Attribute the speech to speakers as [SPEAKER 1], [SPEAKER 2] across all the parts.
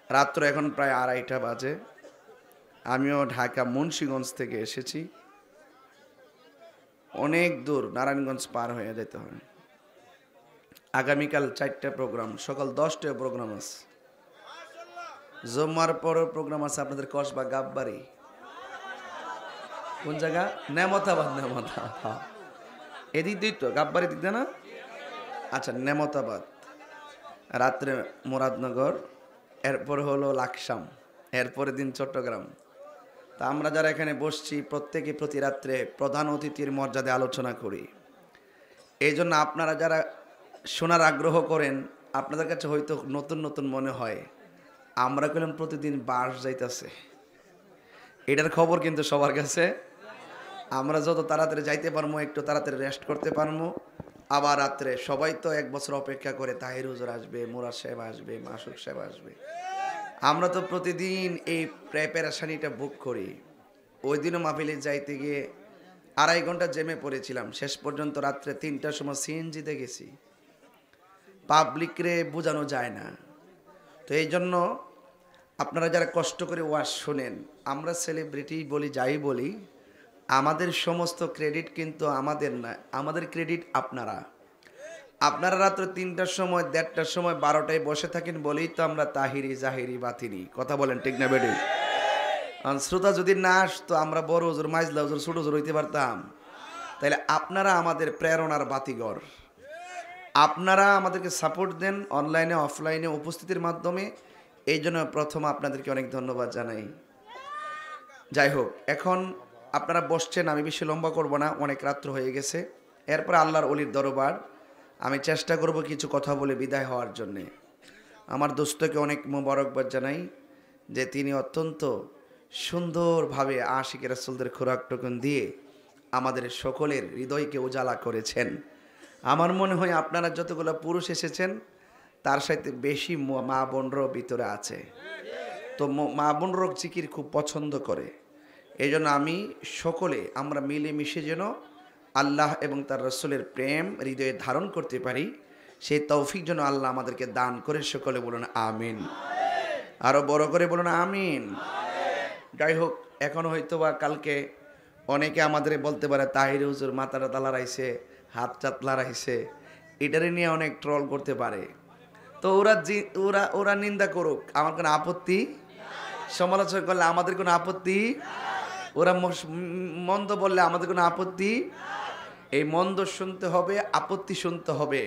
[SPEAKER 1] রাত্র এখন প্রায় 2:30 বাজে। আমিও ঢাকা মুন্সিগঞ্জ থেকে এসেছি, অনেক দূর, নারায়ণগঞ্জ পার হয়ে যেতে হয়। আগামীকাল 4টা প্রোগ্রাম, সকাল 10টায় প্রোগ্রাম আছে। জুম্মার পরও প্রোগ্রাম আছে আপনাদের কসবা গাববাড়ি। কোন জায়গা? নেমতাবাদ। নেমতাবাদ এদিক দিক তো, গাববাড়ি দিক না? আচ্ছা, নেমতাবাদ। রাত্রে মুরাদনগর, এরপরে হলো লাকসাম, এরপরে দিন চট্টগ্রাম। তা আমরা যারা এখানে বসছি প্রত্যেকে প্রতি রাত্রে প্রধান অতিথির মর্যাদায় আলোচনা করি। এই জন্য আপনারা যারা শোনার আগ্রহ করেন, আপনাদের কাছে হয়তো নতুন নতুন মনে হয়। আমরা কইলাম প্রতিদিন বাস যাইতেছে, এটার খবর কিন্তু সবার কাছে। আমরা যত তাড়াতাড়ি যাইতে পারবো, একটু তাড়াতাড়ি রেস্ট করতে পারবো। আবার রাত্রে সবাই তো 1 বছর অপেক্ষা করে, তাহির হুজুর আসবে, মুরাদ সাহেব আসবে, মাসুক সাহেব আসবে। আমরা তো প্রতিদিন এই প্রেপারেশানিটা বুক করি। ওই দিনও মাহফিলে যাইতে গিয়ে 2.5 ঘন্টা জেমে পড়েছিলাম। শেষ পর্যন্ত রাত্রে 3টার সময় সিএনজিতে গেছি। পাবলিকরে বোঝানো যায় না। তো এই জন্য আপনারা যারা কষ্ট করে ওয়াজ শোনেন, আমরা সেলিব্রিটি বলি, যাই বলি, আমাদের সমস্ত ক্রেডিট কিন্তু আমাদের না, আমাদের ক্রেডিট আপনারা। আপনারা রাত্র 3টার সময়, 1:30টার সময়, 12টায় বসে থাকেন বলেই তো আমরা তাহিরি, জাহিরি, বাতিনি কথা বলেন, ঠিক না বেডি? শ্রোতা যদি না আসতো, আমরা বড় হুজুর, মাইজলা হুজুর, ছোট হুজুর হইতে পারতাম? তাইলে আপনারা আমাদের প্রেরণার বাতিঘর। আপনারা আমাদেরকে সাপোর্ট দেন অনলাইনে, অফলাইনে, উপস্থিতির মাধ্যমে। এই জন্য প্রথম আপনাদেরকে অনেক ধন্যবাদ জানাই। যাই হোক, এখন আপনারা বসছেন, আমি বেশি লম্বা করব না, অনেক রাত্র হয়ে গেছে। এরপর আল্লাহর অলির দরবার, আমি চেষ্টা করব কিছু কথা বলে বিদায় হওয়ার জন্যে। আমার দোস্তকে অনেক মোবারকবাদ জানাই যে তিনি অত্যন্ত সুন্দরভাবে আশিকের রাসূলদের খোরাক টোকন দিয়ে আমাদের সকলের হৃদয়কে উজালা করেছেন। আমার মনে হয় আপনারা যতগুলো পুরুষ এসেছেন তার সাথে বেশি মা বোনরাও ভিতরে আছে। তো মা বোনরাও জিকির খুব পছন্দ করে। এই জন্য আমি সকলে আমরা মিলেমিশে যেন আল্লাহ এবং তার রাসূলের প্রেম হৃদয়ে ধারণ করতে পারি, সেই তৌফিক যেন আল্লাহ আমাদেরকে দান করে। সকলে বলুন আমিন। আরো বড় করে বলুন আমিন। যাই হোক, এখন হয়তো বা কালকে অনেকে আমাদের বলতে পারে তাহির হুজুর মাথাটা তালারাইছে, হাত চাত লারাইছে, এটারে নিয়ে অনেক ট্রল করতে পারে। তো ওরা নিন্দা করুক, আমার কোনো আপত্তি, সমালোচনা করলে আমাদের কোনো আপত্তি, ওরা মন্দ বললে আমাদের কোনো আপত্তি। এই মন্দ শুনতে হবে, আপত্তি শুনতে হবে,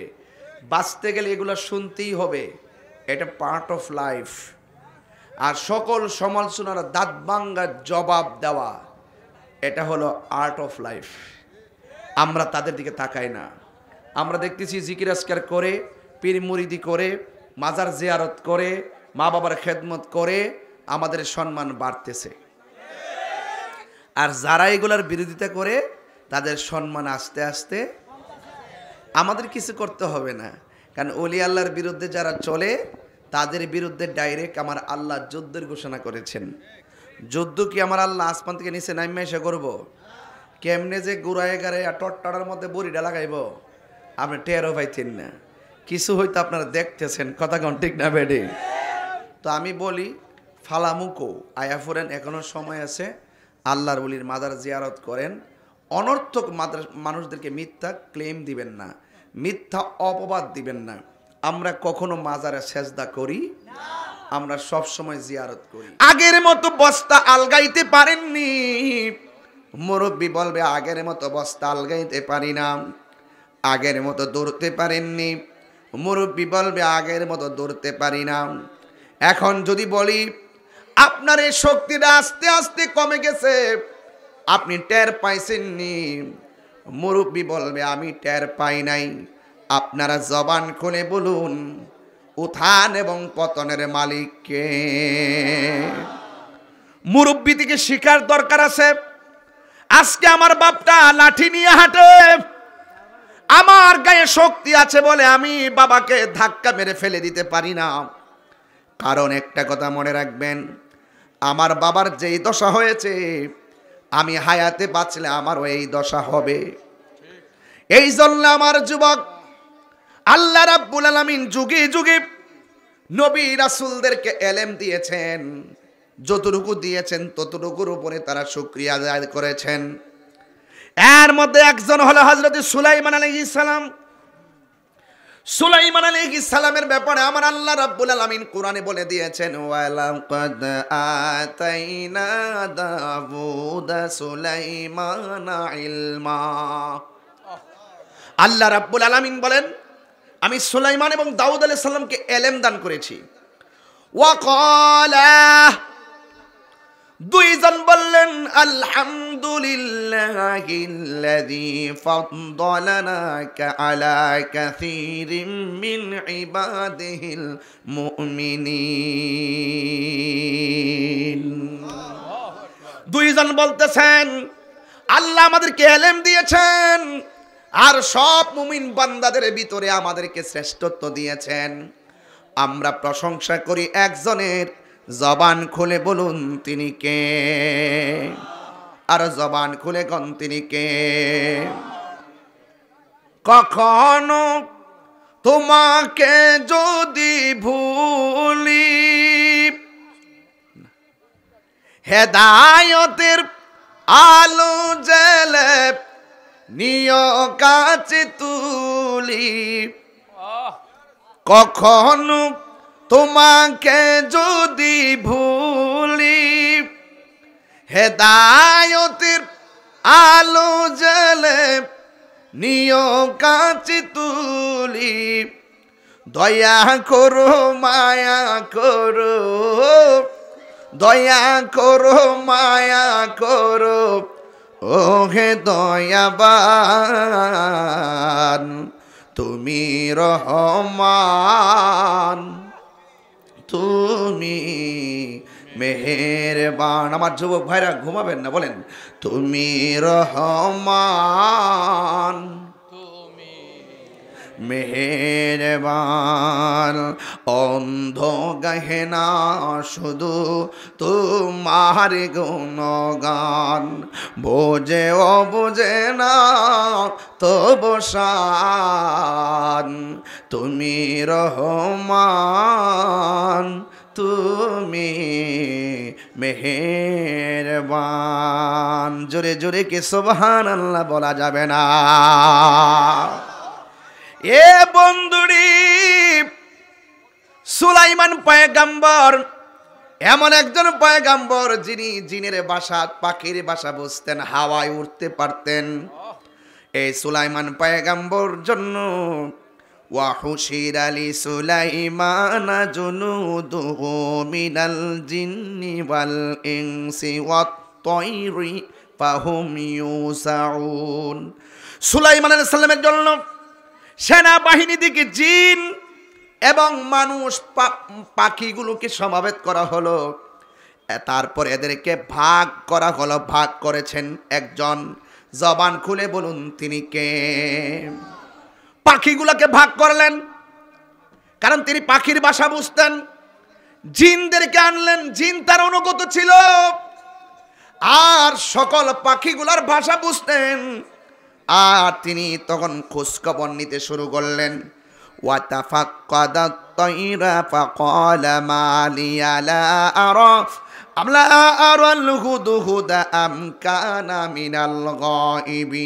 [SPEAKER 1] বাঁচতে গেলে এগুলো শুনতেই হবে। এটা পার্ট অফ লাইফ। আর সকল সমালোচনার দাঁত ভাঙা জবাব দেওয়া, এটা হলো আর্ট অফ লাইফ। আমরা তাদের দিকে তাকাই না। আমরা দেখতেছি জিকির আজকার করে, পীর মুরিদি করে, মাজার জিয়ারত করে, মা বাবার খেদমত করে আমাদের সম্মান বাড়তেছে। আর যারা এগুলার বিরোধিতা করে তাদের সম্মান আস্তে আস্তে, আমাদের কিছু করতে হবে না। কারণ ওলি আল্লাহর বিরুদ্ধে যারা চলে তাদের বিরুদ্ধে ডাইরেক্ট আমার আল্লাহ যুদ্ধের ঘোষণা করেছেন। যুদ্ধ কি আমার আল্লাহ আসমান থেকে নিচে নাইমে এসে করব? কেমনে যে গুড়ায় গাড়ে টট্টাড়ার মধ্যে বড়িটা লাগাইব আপনি টেরও পাইতেন না। কিছু হয়তো আপনারা দেখতেছেন, কথা কোন ঠিক না বেডি? তো আমি বলি ফালামুকো আয়া ফুরেন, এখনো সময় আছে। আল্লাহর ওলির মাজার জিয়ারত করেন। অনর্থক মানুষদেরকে মিথ্যা ক্লেম দিবেন না, মিথ্যা অপবাদ দিবেন না। আমরা কখনো মাজারে সেজদা করি, আমরা সব সময় জিয়ারত করি। আগের মতো বস্তা আলগাইতে পারেননি, মুরব্বী বলবে আগের মতো বস্তা আলগাইতে পারি না। আগের মতো দৌড়তে পারেননি, মুরব্বী বলবে আগের মতো দৌড়তে পারি না। এখন যদি বলি আপনার এই শক্তিটা আস্তে আস্তে কমে গেছে, আপনি টের পাইছেননি, মুরব্বী বলবে আমি টের পাই নাই। আপনারা জবান খুলে বলুন উত্থান এবং পতনের মালিক কে? মুরব্বী থেকে শিখার দরকার আছে। আজকে আমার বাপটা লাঠি নিয়ে হাঁটে, আমার গায়ে শক্তি আছে বলে আমি বাবাকে ধাক্কা মেরে ফেলে দিতে পারি না। কারণ একটা কথা মনে রাখবেন, আমার বাবার যেই দশা হয়েছে, আমি হায়াতে বাঁচলে আমারও এই দশা হবে। এই জন্য আমার যুবক, আল্লাহ রাব্বুল আলামিন যুগে যুগে নবী রাসূলদেরকে ইলম দিয়েছেন, যতটুকু দিয়েছেন ততটুকুর উপরে তারা শুকরিয়া আদায় করেছেন। এর মধ্যে একজন হলো হযরত সুলাইমান আলাইহিস সালাম। সুলাইমান আলাইহিস সালামের ব্যাপারে আমার আল্লাহ রাব্বুল আলামিন কোরআনে বলে দিয়েছেন, ওয়ালাকাদ আতাইনা দাউদা সুলাইমানা ইলমা। আল্লাহ রাব্বুল আলামিন বলেন, আমি সুলাইমান এবং দাউদ আলাইহিস সালামকে ইলম দান করেছি। ওয়াকালা, দুইজন বললেন, আলহামদুলিল্লাহিল্লাযী ফাদ্দালানাকা আলা কাসীরিম মিন ইবাদিহিল মুমিনিন। দুইজন বলতেছেন, আল্লাহ আমাদেরকে ইলম দিয়েছেন আর সব মুমিন বান্দাদের ভিতরে আমাদেরকে শ্রেষ্ঠত্ব দিয়েছেন। আমরা প্রশংসা করি একজনের, জবান খুলে বলুন তিনি কে? আর জবান খুলে কোন তিনি কে? কখনো তোমাকে যদি ভুলি, হেদায়েতের আলো জ্বেলে নিয় কাছে তুলি। কখনো তোমাকে যদি ভুলি, হেদায়েতের আলো জ্বেলে নিয় কাছে তুলি। দয়া করো মায়া করো, দয়া করো মায়া করো, ও হে দয়াবান তুমি রহমান, তুমি মেহেরবান। আমার যুবক ভাইরা ঘুমাবেন না, বলেন তুমি রহমান, তুমি মেহেরবান। অন্ধ গাহে না শুধু তোমার গুণগান, বোঝে ও বোঝে না তবু শান। তুমি রহমান, তুমি মেহেরবান। জোরে জোরে কি সুবহানাল্লাহ বলা যাবে না? এ বন্ধুরি, সুলাইমান পয়গম্বর এমন একজন পয়গম্বর যিনি জিনের বাসা, পাখির বাসা বুঝতেন, হাওয়ায় উঠতে পারতেন। এই সুলাইমান পয়গম্বর জন্য ওয়াহুশিরা লিসুলাইমানা জুনুদুহু মিনাল জিন্নি ওয়াল ইনসি ওয়াত তায়রি ফাহুম ইউসাউন। সুলাইমান আলাইহিস সালামের জন্য সেনাবাহিনী দিকে জিন এবং মানুষ পাখিগুলোকে সমাবেত করা হলো। তারপর এদেরকে ভাগ করা হলো। ভাগ করেছেন একজন, জবান খুলে বলুন তিনি কে? পাখিগুলোকে ভাগ করলেন, কারণ তিনি পাখির ভাষা বুঝতেন। জিনদেরকে আনলেন, জিন তার অনুগত ছিল আর সকল পাখিগুলার ভাষা বুঝতেন। আর তিনি তখন খোঁজখবর নিতে শুরু করলেন। ওয়াতাফাক্কাদাত তায়রা ফাকালা মা লিয়া লা আরাল হুদহুদা আম কানা মিনাল গায়িবিন।